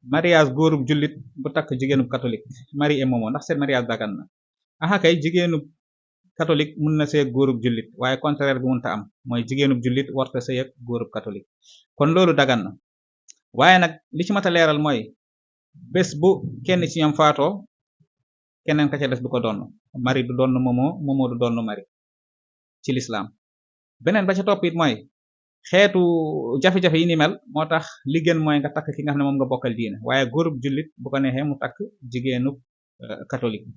mariage góorub jullit bu takk jigéenub catholique mari et momo ndax seen mariage dagan na aha kay jigéenub catholique mun na sëy ak góorub jullit waaye contraire bi munta am mooy jigéenub jullit warta sëy ak góorub catholique kon loolu dagan na waaye nag li ci mat a leeral mooy bés bu kenn ci ñoom faatoo keneen ka ca des du ko donn mari du donn momo momo du donn mari ci lislaam beneen ba ca topp it mooy xeetu jafe-jafe yi ni mel moo tax li gën mooy nga takk ki nga xam ne moom nga bokkal diine waaye góorub jullit bu ko neexee mu takk jigéenub catholique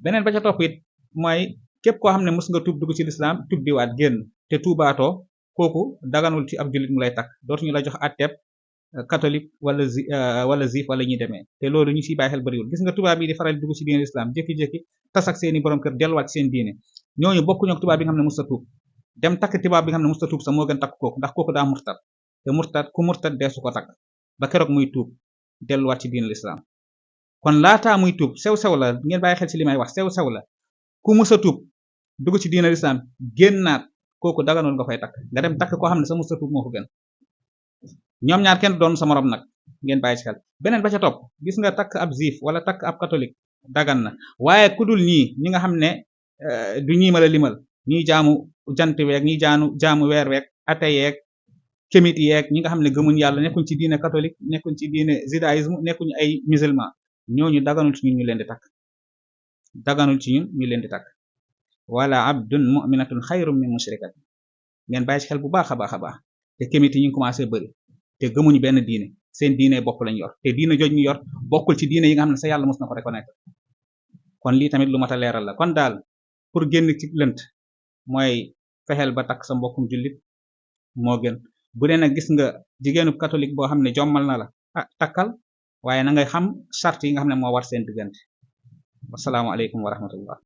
beneen ba ca topp it mooy képp koo xam ne mës nga tuub dugg ci lislaam tuub diwaat génn te tuubaatoo kooku daganul ci ab jullit mu lay takk dootuñu la jox àtteeb catholique wala juif wala ñuy demee te loolu ñu ciy bàyyi xel bëriwul gis nga tubaab yi di faral dugg ci diine lislaam jékki-jékki tas ak seeni borom kër delluwaat ci seen diine ñooñu bokkuñu ak tubaab bi nga xam ne musta tuub dem takk tubaab bi nga xam ne musta tuub sax moo gën takk kooku ndax kooku daa murtad te ku murtad deesu ko takk ba keroog muy tuub delluwaat ci diine lislaam kon laataa muy tuub sew-sew la ngeen bàyyi xel ci li may wax sew-sew la ku musa tuub dugg ci diine lislaam génnaat kooku daganul nga fay takk nga dem takk koo xam ne sa musta tuub moo ko gën ñoom ñaar kenn doon sa morom nag ngeen bàyyi ci xel beneen ba ca topp gis nga takk ab juif wala takk ab catholique dagan na waaye ku dul ñi nga xam ne du ñii ma la limal ñiy jaamu jant weeg ñiy jaamu weer weeg ate yeeg kémit yeeg ñi nga xam ne gëmuñ yàlla nekkuñ ci diine catholique nekkuñ ci diine judaïsme nekkuñ ay musulman ñooñu daganul ci ñun ñu leen di takk daganul ci ñun ñu leen di takk wala abdun mu'minatun xayrun min mushrikatin ngeen bàyyi ci xel bu baax a baax a baax te kémit yi ñu ngi commencé bëri te gëmuñu benn diine seen diine bopp lañ yor te diine jooj ñu yor bokkul ci diine yi nga xam ne sa yàlla mos na ko reconnaître kon lii tamit lu mat a leeral la kon daal pour génn ci lënt mooy fexeel ba takk sa mbokkum jullit moo gën bu dee nag gis nga jigéenub catholique boo xam ne jommal na la takkal waaye na ngay xam charte yi nga xam ne moo war seen diggante wasalaamu aleykum wa rahmatullah